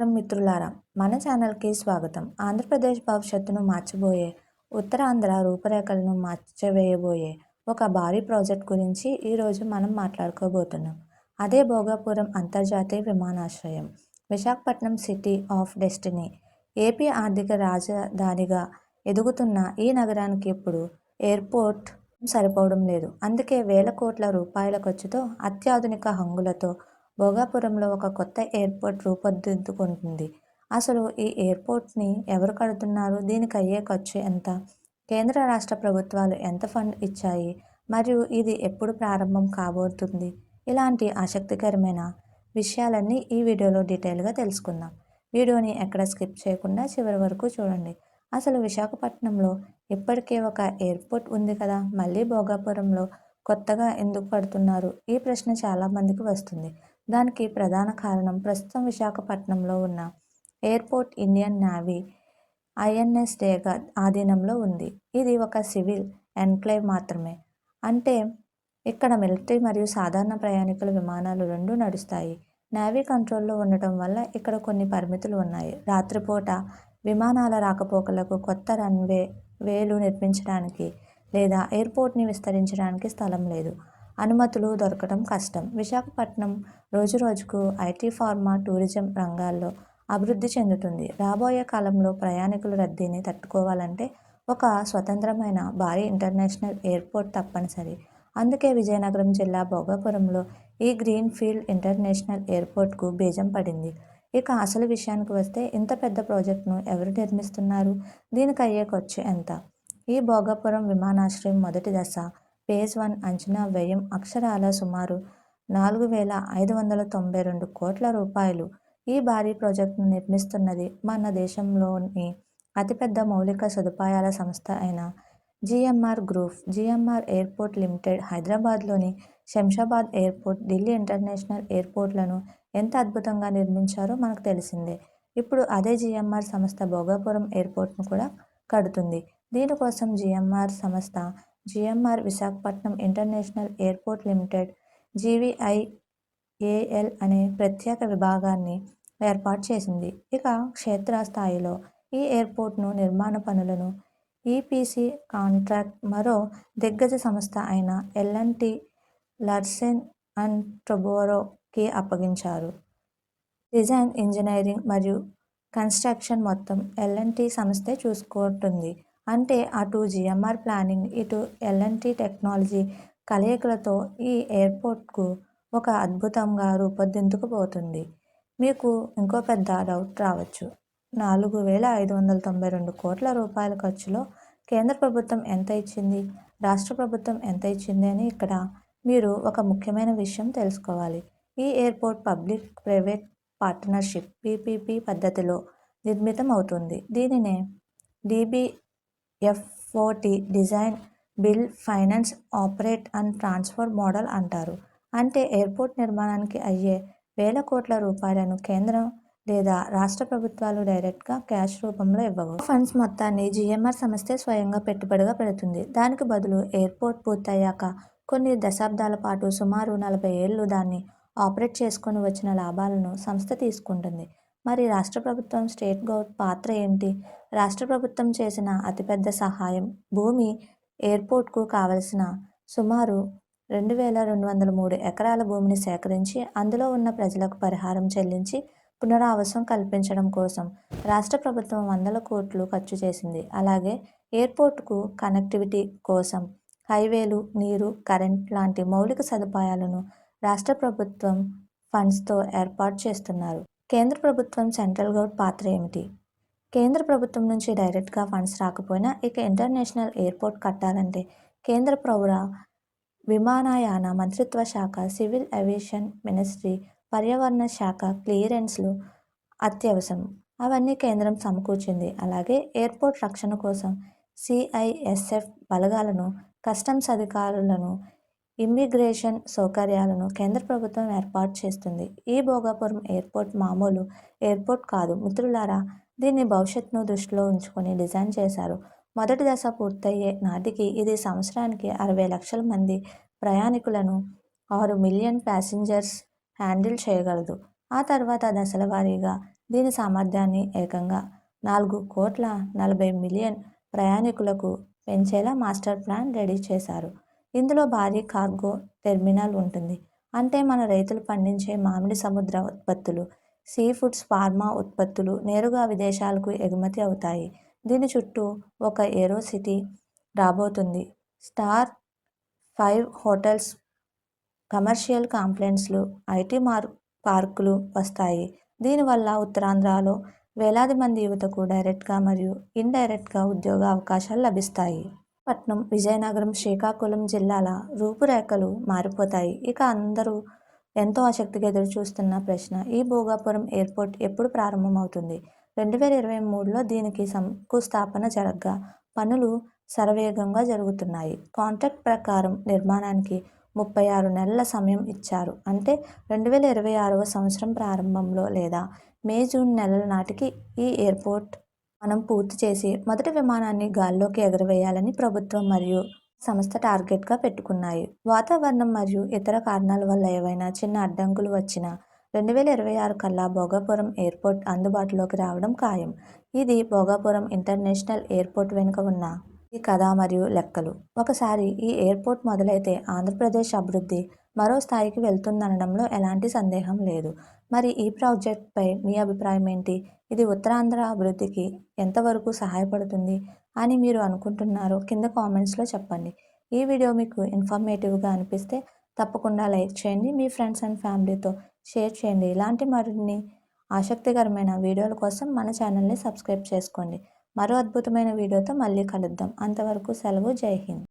నమస్కారం మిత్రులారా, మన ఛానల్కి స్వాగతం. ఆంధ్రప్రదేశ్ భవిష్యత్తును మార్చబోయే, ఉత్తరాంధ్ర రూపురేఖలను మార్చవేయబోయే ఒక భారీ ప్రాజెక్ట్ గురించి ఈరోజు మనం మాట్లాడుకోబోతున్నాం. అదే భోగాపురం అంతర్జాతీయ విమానాశ్రయం. Visakhapatnam city of destiny. AP ఆర్థిక రాజధానిగా ఎదుగుతున్న ఈ నగరానికి ఇప్పుడు ఎయిర్పోర్ట్ సరిపోవడం లేదు. అందుకే వేల కోట్ల రూపాయల ఖర్చుతో అత్యాధునిక హంగులతో భోగాపురంలో ఒక కొత్త ఎయిర్పోర్ట్ రూపుదిద్దుకుంటుంది. అసలు ఈ ఎయిర్పోర్ట్ని ఎవరు కడుతున్నారు? దీనికి అయ్యే ఖర్చు ఎంత? కేంద్ర రాష్ట్ర ప్రభుత్వాలు ఎంత ఫండ్ ఇచ్చాయి? మరియు ఇది ఎప్పుడు ప్రారంభం కాబోతుంది? ఇలాంటి ఆసక్తికరమైన విషయాలన్నీ ఈ వీడియోలో డీటెయిల్గా తెలుసుకుందాం. వీడియోని ఎక్కడ స్కిప్ చేయకుండా చివరి వరకు చూడండి. అసలు విశాఖపట్నంలో ఇప్పటికే ఒక ఎయిర్పోర్ట్ ఉంది కదా, మళ్ళీ భోగాపురంలో కొత్తగా ఎందుకు కడుతున్నారు? ఈ ప్రశ్న చాలామందికి వస్తుంది. దానికి ప్రధాన కారణం ప్రస్తుతం విశాఖపట్నంలో ఉన్న ఎయిర్పోర్ట్ ఇండియన్ నేవీ ఐఎన్ఎస్ డేగా ఆధీనంలో ఉంది. ఇది ఒక సివిల్ ఎన్క్లేవ్ మాత్రమే. అంటే ఇక్కడ మిలిటరీ మరియు సాధారణ ప్రయాణికుల విమానాలు రెండూ నడుస్తాయి. నేవీ కంట్రోల్లో ఉండటం వల్ల ఇక్కడ కొన్ని పరిమితులు ఉన్నాయి. రాత్రిపూట విమానాల రాకపోకలకు కొత్త వేలు నిర్మించడానికి లేదా ఎయిర్పోర్ట్ని విస్తరించడానికి స్థలం లేదు. అనుమతులు దొరకడం కష్టం. విశాఖపట్నం రోజురోజుకు ఐటీ, ఫార్మా, టూరిజం రంగాల్లో అభివృద్ధి చెందుతుంది. రాబోయే కాలంలో ప్రయాణికుల రద్దీని తట్టుకోవాలంటే ఒక స్వతంత్రమైన భారీ ఇంటర్నేషనల్ ఎయిర్పోర్ట్ తప్పనిసరి. అందుకే విజయనగరం జిల్లా భోగాపురంలో ఈ గ్రీన్ ఫీల్డ్ ఇంటర్నేషనల్ ఎయిర్పోర్ట్కు బీజం పడింది. ఇక అసలు విషయానికి వస్తే, ఇంత పెద్ద ప్రాజెక్టును ఎవరు నిర్మిస్తున్నారు? దీనికి అయ్యే ఖర్చు ఎంత? ఈ భోగాపురం విమానాశ్రయం మొదటి దశ ఫేజ్ 1 అంచనా వ్యయం అక్షరాల సుమారు 4,592 కోట్ల రూపాయలు. ఈ భారీ ప్రాజెక్టును నిర్మిస్తున్నది మన దేశంలోని అతిపెద్ద మౌలిక సదుపాయాల సంస్థ అయిన GMR group. GMR airport limited హైదరాబాద్లోని శంషాబాద్ ఎయిర్పోర్ట్, ఢిల్లీ ఇంటర్నేషనల్ ఎయిర్పోర్ట్లను ఎంత అద్భుతంగా నిర్మించారో మనకు తెలిసిందే. ఇప్పుడు అదే జిఎంఆర్ సంస్థ భోగాపురం ఎయిర్పోర్ట్ను కూడా కడుతుంది. దీనికోసం జిఎంఆర్ సంస్థ GMR Visakhapatnam international airport limited GVIAL అనే ప్రత్యేక విభాగాన్ని ఏర్పాటు చేసింది. ఇక క్షేత్రస్థాయిలో ఈ ఎయిర్పోర్ట్ను నిర్మాణ పనులను ఈపీసీ కాంట్రాక్ట్ మరో దిగ్గజ సంస్థ అయిన ఎల్&టీ లర్సెన్ అండ్ టొబ్రోకి అప్పగించారు. డిజైన్, ఇంజనీరింగ్ మరియు కన్స్ట్రక్షన్ మొత్తం ఎల్&టీ సంస్థే చూసుకుంటుంది. అంటే అటు జిఎంఆర్ ప్లానింగ్, ఇటు ఎల్&టీ టెక్నాలజీ కలయికలతో ఈ ఎయిర్పోర్ట్కు ఒక అద్భుతంగా రూపుదిద్దుకుపోతుంది. మీకు ఇంకో పెద్ద డౌట్ రావచ్చు. 4,592 కోట్ల రూపాయల ఖర్చులో కేంద్ర ప్రభుత్వం ఎంత ఇచ్చింది, రాష్ట్ర ప్రభుత్వం ఎంత ఇచ్చింది అని ఇక్కడ మీరు ఒక ముఖ్యమైన విషయం తెలుసుకోవాలి. ఈ airport public private partnership PPP పద్ధతిలో నిర్మితం అవుతుంది. దీనినే DBFOT design, build, finance, operate and transfer model అంటారు. అంటే ఎయిర్పోర్ట్ నిర్మాణానికి అయ్యే వేల కోట్ల రూపాయలను కేంద్రం లేదా రాష్ట్ర ప్రభుత్వాలు డైరెక్ట్గా క్యాష్ రూపంలో ఇవ్వవు. ఫండ్స్ మొత్తాన్ని జిఎంఆర్ సంస్థే స్వయంగా పెట్టుబడిగా పెడుతుంది. దానికి బదులు ఎయిర్పోర్ట్ పూర్తయ్యాక కొన్ని దశాబ్దాల పాటు సుమారు 40 ఏళ్లు దాన్ని ఆపరేట్ చేసుకొని వచ్చిన లాభాలను సంస్థ తీసుకుంటుంది. మరి రాష్ట్ర ప్రభుత్వం, స్టేట్ గవర్నమెంట్ పాత్ర ఏంటి? రాష్ట్ర ప్రభుత్వం చేసిన అతిపెద్ద సహాయం భూమి. ఎయిర్పోర్ట్కు కావలసిన సుమారు 2,203 ఎకరాల భూమిని సేకరించి అందులో ఉన్న ప్రజలకు పరిహారం చెల్లించి పునరావాసం కల్పించడం కోసం రాష్ట్ర ప్రభుత్వం వందల కోట్లు ఖర్చు చేసింది. అలాగే ఎయిర్పోర్ట్కు కనెక్టివిటీ కోసం హైవేలు, నీరు, కరెంట్ లాంటి మౌలిక సదుపాయాలను రాష్ట్ర ప్రభుత్వం ఫండ్స్తో ఏర్పాటు చేస్తున్నారు. కేంద్ర ప్రభుత్వం, సెంట్రల్ గవర్నమెంట్ పాత్ర ఏమిటి? కేంద్ర ప్రభుత్వం నుంచి డైరెక్ట్గా ఫండ్స్ రాకపోయినా ఇక ఇంటర్నేషనల్ ఎయిర్పోర్ట్ కట్టాలంటే కేంద్ర పౌర విమానయాన మంత్రిత్వ శాఖ, సివిల్ ఏవియేషన్ మినిస్ట్రీ, పర్యావరణ శాఖ క్లియరెన్స్లు అత్యవసరం. అవన్నీ కేంద్రం సమకూర్చింది. అలాగే ఎయిర్పోర్ట్ రక్షణ కోసం సిఐఎస్ఎఫ్ బలగాలను, కస్టమ్స్ అధికారులను, ఇమ్మిగ్రేషన్ సౌకర్యాలను కేంద్ర ప్రభుత్వం ఏర్పాటు చేస్తుంది. ఈ భోగాపురం ఎయిర్పోర్ట్ మామూలు ఎయిర్పోర్ట్ కాదు మిత్రులారా. దీన్ని భవిష్యత్తును దృష్టిలో ఉంచుకొని డిజైన్ చేశారు. మొదటి దశ పూర్తయ్యే నాటికి ఇది సంవత్సరానికి 60 లక్షల మంది ప్రయాణికులను, 6 మిలియన్ ప్యాసింజర్స్ హ్యాండిల్ చేయగలదు. ఆ తర్వాత దశల వారీగా దీని సామర్థ్యాన్ని ఏకంగా 4,40,00,000,000 ప్రయాణికులకు పెంచేలా మాస్టర్ ప్లాన్ రెడీ చేశారు. ఇందులో భారీ కార్గో టెర్మినల్ ఉంటుంది. అంటే మన రైతులు పండించే మామిడి సముద్ర ఉత్పత్తులు, సీ ఫుడ్స్, ఫార్మా ఉత్పత్తులు నేరుగా విదేశాలకు ఎగుమతి అవుతాయి. దీని చుట్టూ ఒక ఏరో సిటీ రాబోతుంది. స్టార్ 5 హోటల్స్, కమర్షియల్ కాంప్లెక్స్లు, ఐటీ పార్కులు వస్తాయి. దీనివల్ల ఉత్తరాంధ్రలో వేలాది మంది యువతకు డైరెక్ట్గా మరియు ఇండైరెక్ట్గా ఉద్యోగ అవకాశాలు లభిస్తాయి. పట్నం, విజయనగరం, శ్రీకాకుళం జిల్లాల రూపురేఖలు మారిపోతాయి. ఇక అందరూ ఎంతో ఆసక్తిగా ఎదురుచూస్తున్న ప్రశ్న, ఈ భోగాపురం ఎయిర్పోర్ట్ ఎప్పుడు ప్రారంభమవుతుంది? 2023లో దీనికి శంకుస్థాపన జరగ్గా పనులు శరవేగంగా జరుగుతున్నాయి. కాంట్రాక్ట్ ప్రకారం నిర్మాణానికి 36 నెలల సమయం ఇచ్చారు. అంటే 2026వ సంవత్సరం ప్రారంభంలో లేదా మే-జూన్ నెలల నాటికి ఈ ఎయిర్పోర్ట్ మనం పూర్తి చేసి మొదటి విమానాన్ని గాల్లోకి ఎగురవేయాలని ప్రభుత్వం మరియు సంస్థ టార్గెట్గా పెట్టుకున్నాయి. వాతావరణం మరియు ఇతర కారణాల వల్ల ఏవైనా చిన్న అడ్డంకులు వచ్చినా 2026 కల్లా భోగాపురం ఎయిర్పోర్ట్ అందుబాటులోకి రావడం ఖాయం. ఇది భోగాపురం ఇంటర్నేషనల్ ఎయిర్పోర్ట్ వెనుక ఉన్న ఈ కథ మరియు లెక్కలు. ఒకసారి ఈ ఎయిర్పోర్ట్ మొదలైతే ఆంధ్రప్రదేశ్ అభివృద్ధి మరో స్థాయికి వెళ్తుందనడంలో ఎలాంటి సందేహం లేదు. మరి ఈ ప్రాజెక్ట్పై మీ అభిప్రాయం ఏంటి? ఇది ఉత్తరాంధ్ర అభివృద్ధికి ఎంతవరకు సహాయపడుతుంది అని మీరు అనుకుంటున్నారో కింద కామెంట్స్లో చెప్పండి. ఈ వీడియో మీకు ఇన్ఫర్మేటివ్గా అనిపిస్తే తప్పకుండా లైక్ చేయండి. మీ ఫ్రెండ్స్ అండ్ ఫ్యామిలీతో షేర్ చేయండి. ఇలాంటి మరిన్ని ఆసక్తికరమైన వీడియోల కోసం మన ఛానల్ని సబ్స్క్రైబ్ చేసుకోండి. మరో అద్భుతమైన వీడియోతో మళ్ళీ కలుద్దాం. అంతవరకు సెలవు. జై హింద్.